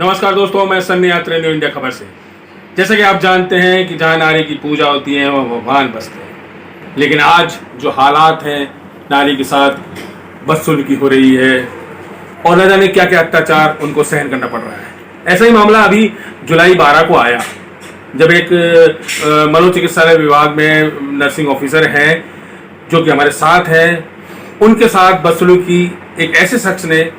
नमस्कार दोस्तों, मैं सन्नी यात्री न्यू इंडिया खबर से। जैसे कि आप जानते हैं कि जहाँ नारी की पूजा होती है वह भगवान बसते हैं, लेकिन आज जो हालात हैं, नारी के साथ बदसलूकी हो रही है और न जाने क्या क्या अत्याचार उनको सहन करना पड़ रहा है। ऐसा ही मामला अभी जुलाई 12 को आया, जब एक मनोचिकित्सालय विभाग में नर्सिंग ऑफिसर हैं जो कि हमारे साथ हैं, उनके साथ बदसलूकी एक ऐसे शख्स ने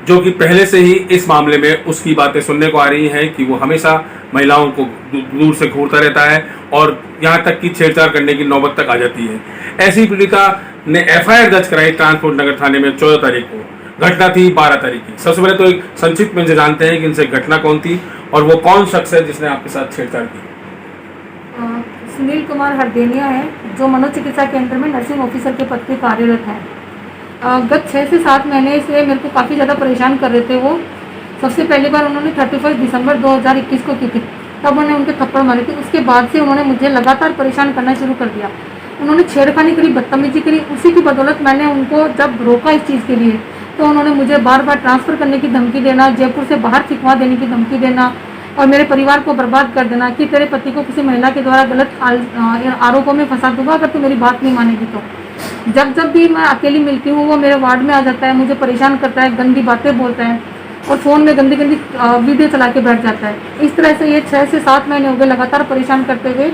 जो कि पहले से ही इस मामले में उसकी बातें सुनने को आ रही हैं कि वो हमेशा महिलाओं को दूर से घूरता रहता है और यहाँ तक कि छेड़छाड़ करने की नौबत तक आ जाती है। ऐसी पीड़िता ने एफआईआर दर्ज कराई ट्रांसपोर्ट नगर थाने में 14 तारीख को। घटना थी 12 तारीख की। सबसे पहले तो एक संक्षिप्त में जानते हैं कि इनसे घटना कौन थी और वो कौन शख्स है जिसने आपके साथ छेड़छाड़ की। सुनील कुमार हरदेनिया है, जो मनोचिकित्सा केंद्र में नर्सिंग ऑफिसर के पद पर कार्यरत है। गत 6 से 7 महीने से मेरे को काफ़ी ज़्यादा परेशान कर रहे थे वो। सबसे पहली बार उन्होंने 31 दिसंबर 2021 को की थी, तब उन्होंने उनके थप्पड़ मारे थे। उसके बाद से उन्होंने मुझे लगातार परेशान करना शुरू कर दिया। उन्होंने छेड़खानी करी, बदतमीजी करी। उसी की बदौलत मैंने उनको जब रोका इस चीज़ के लिए, तो उन्होंने मुझे बार बार ट्रांसफ़र करने की धमकी देना, जयपुर से बाहर फिकवा देने की धमकी देना और मेरे परिवार को बर्बाद कर देना कि तेरे पति को किसी महिला के द्वारा गलत आरोपों में फंसा दूंगा अगर तू मेरी बात नहीं मानेगी तो। जब भी मैं अकेली मिलती हूँ वो मेरे वार्ड में आ जाता है, मुझे परेशान करता है, गंदी बातें बोलता है और फ़ोन में गंदी वीडियो चला के बैठ जाता है। इस तरह से ये 6 से 7 महीने हो गए लगातार परेशान करते हुए।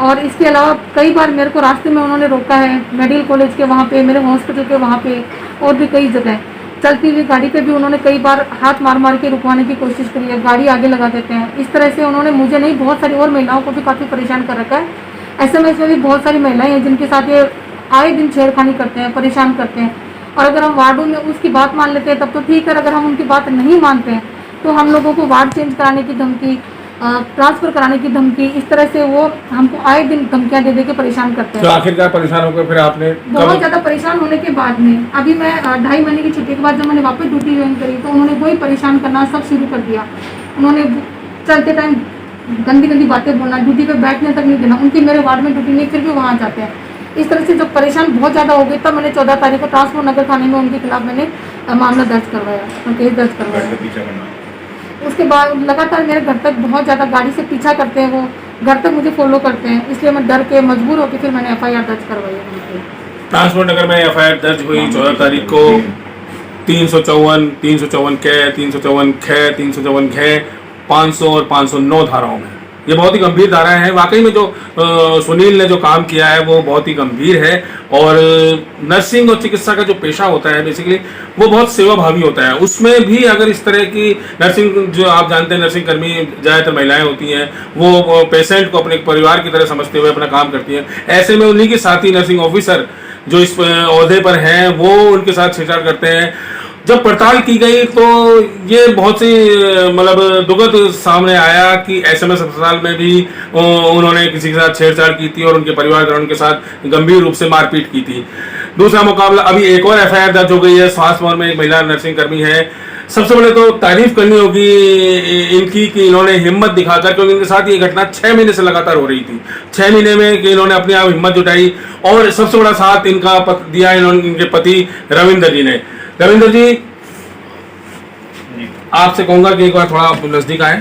और इसके अलावा कई बार मेरे को रास्ते में उन्होंने रोका है, मेडिकल कॉलेज के वहाँ पे, मेरे हॉस्पिटल के वहाँ पे और भी कई जगह। चलती हुई गाड़ी पे भी उन्होंने कई बार हाथ मार के रुकवाने की कोशिश करी है, गाड़ी आगे लगा देते हैं। इस तरह से उन्होंने मुझे नहीं, बहुत सारी और महिलाओं को भी काफ़ी परेशान कर रखा है। SMS में भी बहुत सारी महिलाएं हैं जिनके साथ ये आए दिन छेड़खानी करते हैं, परेशान करते हैं। और अगर हम वार्डों में उसकी बात मान लेते हैं तब तो ठीक है, अगर हम उनकी बात नहीं मानते हैं तो हम लोगों को वार्ड चेंज कराने की धमकी, ट्रांसफ़र कराने की धमकी, इस तरह से वो हमको आए दिन धमकियाँ दे के परेशान करते हैं। तो आखिरकार परेशान होकर फिर आपने बहुत ज़्यादा परेशान होने के बाद में अभी मैं 2.5 महीने की छुट्टी के बाद जब मैंने वापस ड्यूटी ज्वाइन करी तो उन्होंने वही परेशान करना सब शुरू कर दिया। उन्होंने चलते टाइम गंदी बातें बोलना, ड्यूटी पे बैठने तक नहीं देना। उनकी मेरे वार्ड में ड्यूटी नहीं, फिर भी वहाँ जाते हैं। इस तरह से जब परेशान बहुत ज़्यादा हो गई तब मैंने 14 तारीख को ट्रांसपोर्ट नगर थाने में उनके खिलाफ मैंने मामला दर्ज करवाया, केस दर्ज करवाया। उसके बाद लगातार मेरे घर तक बहुत ज़्यादा गाड़ी से पीछा करते हैं, वो घर तक मुझे फॉलो करते हैं। इसलिए मैं डर के मजबूर होकर फिर मैंने FIR दर्ज करवाई। ट्रांसपोर्ट नगर में FIR दर्ज हुई 14 तारीख को 354 कै 354 ख 500 और 509 धाराओं में। ये बहुत ही गंभीर धाराएं हैं। वाकई में जो सुनील ने जो काम किया है वो बहुत ही गंभीर है। और नर्सिंग और चिकित्सा का जो पेशा होता है बेसिकली वो बहुत सेवाभावी होता है। उसमें भी अगर इस तरह की नर्सिंग, जो आप जानते हैं नर्सिंग कर्मी ज़्यादातर महिलाएं होती हैं, वो पेशेंट को अपने परिवार की तरह समझते हुए अपना काम करती हैं। ऐसे में उन्हीं के साथी नर्सिंग ऑफिसर जो इस ओहदे पर हैं वो उनके साथ छेड़छाड़ करते हैं। जब पड़ताल की गई तो ये बहुत सी मतलब दुखद सामने आया कि SMS अस्पताल में भी उन्होंने किसी के साथ छेड़छाड़ की थी और उनके परिवारजनों के साथ गंभीर रूप से मारपीट की थी। दूसरा मुकाबला अभी एक और FIR दर्ज हो गई है स्वास्थ्य भवन में, एक महिला नर्सिंग कर्मी है। सबसे पहले तो तारीफ करनी होगी इनकी कि इन्होंने हिम्मत दिखाकर, क्योंकि इनके साथ ये घटना 6 महीने से लगातार हो रही थी, 6 महीने में कि इन्होंने अपने आप हिम्मत जुटाई और सबसे बड़ा साथ इनका दिया इनके पति रविंदर जी ने। रविंदर जी, आपसे कहूंगा कि एक बार थोड़ा नजदीक आए।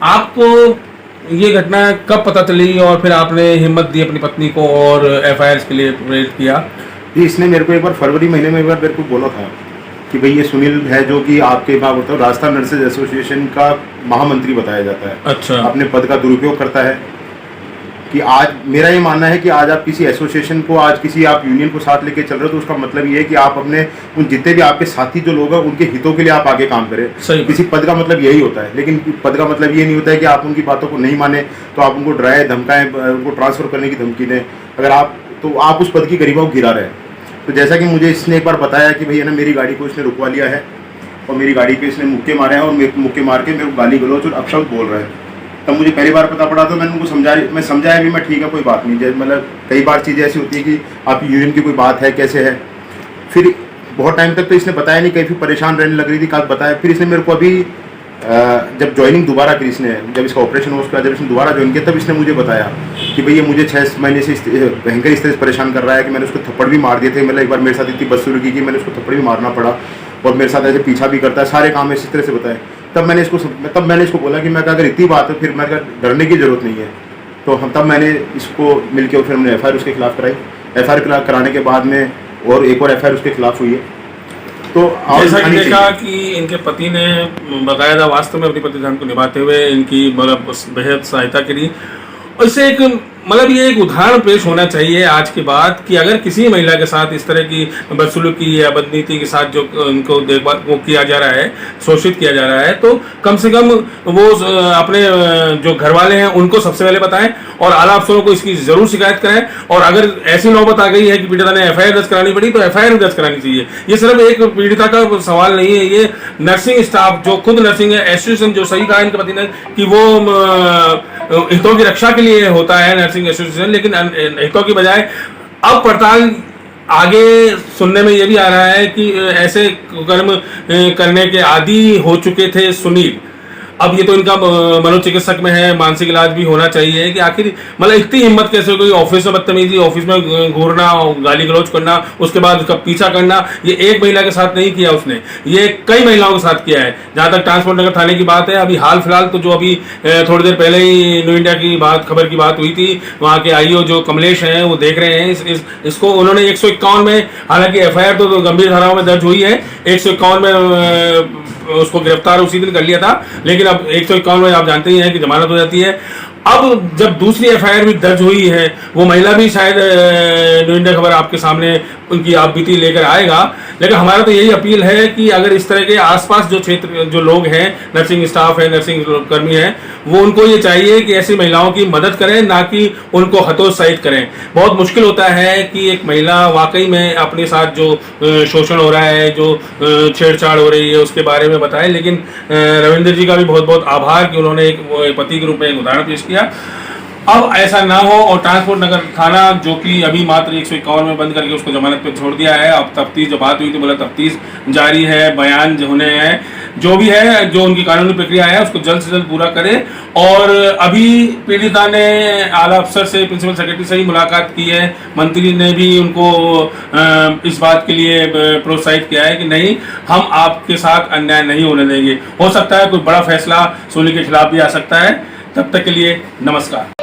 आपको ये घटना कब पता चली और फिर आपने हिम्मत दी अपनी पत्नी को और FIR के लिए प्रेरित किया? जी, इसने मेरे को एक बार फरवरी महीने में एक बार मेरे को बोला था कि भाई ये सुनील है जो कि आपके बताओ राजस्थान नर्सेज एसोसिएशन का महामंत्री बताया जाता है। अच्छा। अपने पद का दुरुपयोग करता है कि आज मेरा ये मानना है कि आज आप किसी एसोसिएशन को, आज किसी आप यूनियन को साथ लेके चल रहे हो तो उसका मतलब ये है कि आप अपने उन जितने भी आपके साथी जो लोग हैं उनके हितों के लिए आप आगे काम करें। किसी पद का मतलब यही होता है, लेकिन पद का मतलब ये नहीं होता है कि आप उनकी बातों को नहीं माने तो आप उनको डराएं, धमकाएं, उनको ट्रांसफ़र करने की धमकी दें। अगर आप तो आप उस पद की गरिमा को गिरा रहे हैं। तो जैसा कि मुझे इसने एक बार बताया कि भाई है ना, मेरी गाड़ी को इसने रुकवा लिया है और मेरी गाड़ी पे इसने मुक्के मारे हैं और मुक्के मार के मेरे को गाली गलौज और अपशब्द बोल रहे हैं। तब मुझे पहली बार पता पड़ा तो मैंने उनको समझाया भी मैं ठीक है, कोई बात नहीं। जैसे मतलब कई बार चीज़ें ऐसी होती है कि आपकी यूनियन की कोई बात है, कैसे है। फिर बहुत टाइम तक तो इसने बताया नहीं, कहीं परेशान रहने लग रही थी, कब बताया। फिर इसने मेरे को अभी जब ज्वाइनिंग दोबारा की इसने, जब इसका ऑपरेशन हो उसके बाद जब इसने दोबारा ज्वाइन किया तब इसने मुझे बताया कि भई ये मुझे 6 महीने से भयंकर इस तरह से परेशान कर रहा है कि मैंने उसको थप्पड़ भी मार दिए थे। मतलब एक बार मेरे साथ इतनी बदसलूकी की मैंने उसको थप्पड़ भी मारना पड़ा और मेरे साथ ऐसे पीछा भी करता है, सारे काम इसी तरह से बताए। तब मैंने इसको बोला कि मैं कहा अगर इतनी बात है फिर मैं कहा डरने की ज़रूरत नहीं है। तो तब मैंने इसको मिलके फिर हमने FIR उसके खिलाफ कराई। FIR कराने के बाद में और एक और FIR उसके खिलाफ हुई है। तो जैसा कि देखा कि इनके पति ने बाकायदा वास्तव में अपनी पति धर्म को निभाते हुए इनकी मतलब बेहद सहायता करी। और इससे एक मतलब ये एक उदाहरण पेश होना चाहिए आज की बात कि अगर किसी महिला के साथ इस तरह की बदसलूकी या बदनीति के साथ जो उनको देखभाल को किया जा रहा है, शोषित किया जा रहा है, तो कम से कम वो अपने जो घर वाले हैं उनको सबसे पहले बताएं और आला अफसरों को इसकी जरूर शिकायत करें। और अगर ऐसी नौबत आ गई है कि पीड़िता ने FIR दर्ज करानी पड़ी तो FIR दर्ज करानी चाहिए। ये सिर्फ एक पीड़िता का सवाल नहीं है, ये नर्सिंग स्टाफ जो खुद नर्सिंग एसोसिएशन जो सही कहा इनके पति ने कि वो हितों की रक्षा के लिए होता है नर्सिंग एसोसिएशन, लेकिन हितों की बजाय अब पड़ताल आगे सुनने में यह भी आ रहा है कि ऐसे कर्म करने के आदी हो चुके थे सुनील। अब ये तो इनका मनोचिकित्सक में है, मानसिक इलाज भी होना चाहिए कि आखिर मतलब इतनी हिम्मत कैसे कोई ऑफिस में बदतमीजी, ऑफिस में घूरना, गाली गलौज करना, उसके बाद उसका पीछा करना। ये एक महिला के साथ नहीं किया उसने, ये कई महिलाओं के साथ किया है। जहां तक ट्रांसपोर्ट नगर थाने की बात है, अभी हाल फिलहाल तो जो अभी थोड़ी देर पहले ही न्यू इंडिया की खबर की बात हुई थी, वहाँ के IO जो कमलेश हैं वो देख रहे हैं इसको। उन्होंने 151 में, हालांकि FIR तो गंभीर धाराओं में दर्ज हुई है, 151 में उसको गिरफ्तार उसी दिन कर लिया था, लेकिन अब 151 में आप जानते ही हैं कि जमानत हो जाती है। अब जब दूसरी FIR भी दर्ज हुई है, वो महिला भी शायद न्यू इंडिया खबर आपके सामने उनकी आप बीती लेकर आएगा। लेकिन हमारा तो यही अपील है कि अगर इस तरह के आसपास जो क्षेत्र जो लोग हैं, नर्सिंग स्टाफ है, नर्सिंग कर्मी हैं, वो उनको ये चाहिए कि ऐसी महिलाओं की मदद करें, ना कि उनको हतोत्साहित करें। बहुत मुश्किल होता है कि एक महिला वाकई में अपने साथ जो शोषण हो रहा है, जो छेड़छाड़ हो रही है, उसके बारे में बताए। लेकिन रविंद्र जी का भी बहुत बहुत आभार कि उन्होंने एक पति के रूप में एक उदाहरण पेश किया। अब ऐसा ना हो और ट्रांसपोर्ट नगर थाना जो कि अभी मात्र 151 में बंद करके उसको जमानत पे छोड़ दिया है। अब तफ्तीश जब बात हुई तो बोला तफ्तीश जारी है, बयान होने हैं, जो भी है जो उनकी कानूनी प्रक्रिया है उसको जल्द से जल्द पूरा करें। और अभी पीड़िता ने आला अफसर से, प्रिंसिपल सेक्रेटरी से ही मुलाकात की है। मंत्री ने भी उनको इस बात के लिए प्रोत्साहित किया है कि नहीं, हम आपके साथ अन्याय नहीं होने देंगे। हो सकता है कोई बड़ा फैसला सोनी के खिलाफ भी आ सकता है। तब तक के लिए नमस्कार।